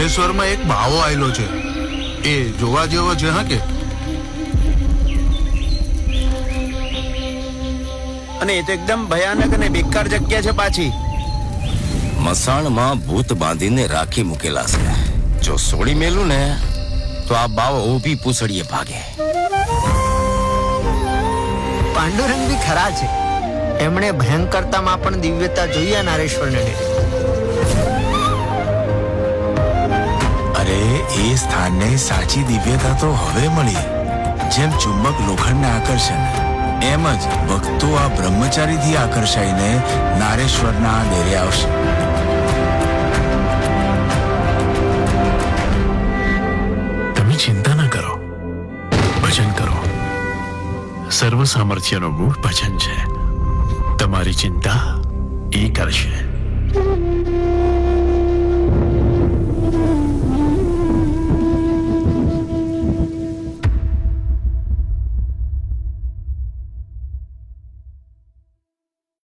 નારેશ્વરમાં એક બાવો આવેલો છે, એ જોવા જેવો છે. હા કે? અને એ તો એકદમ ભયાનક અને બેકાર જગ્યા છે પાછી. મસાણમાં ભૂત બાંધીને રાખી મૂકેલા છે. જો સોડી મેલું ને તો આ બાવો ઊભી પૂછડીએ ભાગે. પાંડુરંગ બી ખરા છે. એમણે ભયંકરતામાં પણ દિવ્યતા જોઈએ નારેશ્વરને. અરે એ સ્થાનને સાચી દિવ્યતા તો હવે મળી. જેમ ચુંબક લોખંડને આકર્ષે ને, એમ જ ભક્તો આ બ્રહ્મચારીથી આકર્ષાઈને નારેશ્વરના ડેરે આવશે. તમે ચિંતા ન કરો, ભજન કરો. સર્વ સામર્થ્યનો મૂળ ભજન છે. તમારી ચિંતા એ કરશે.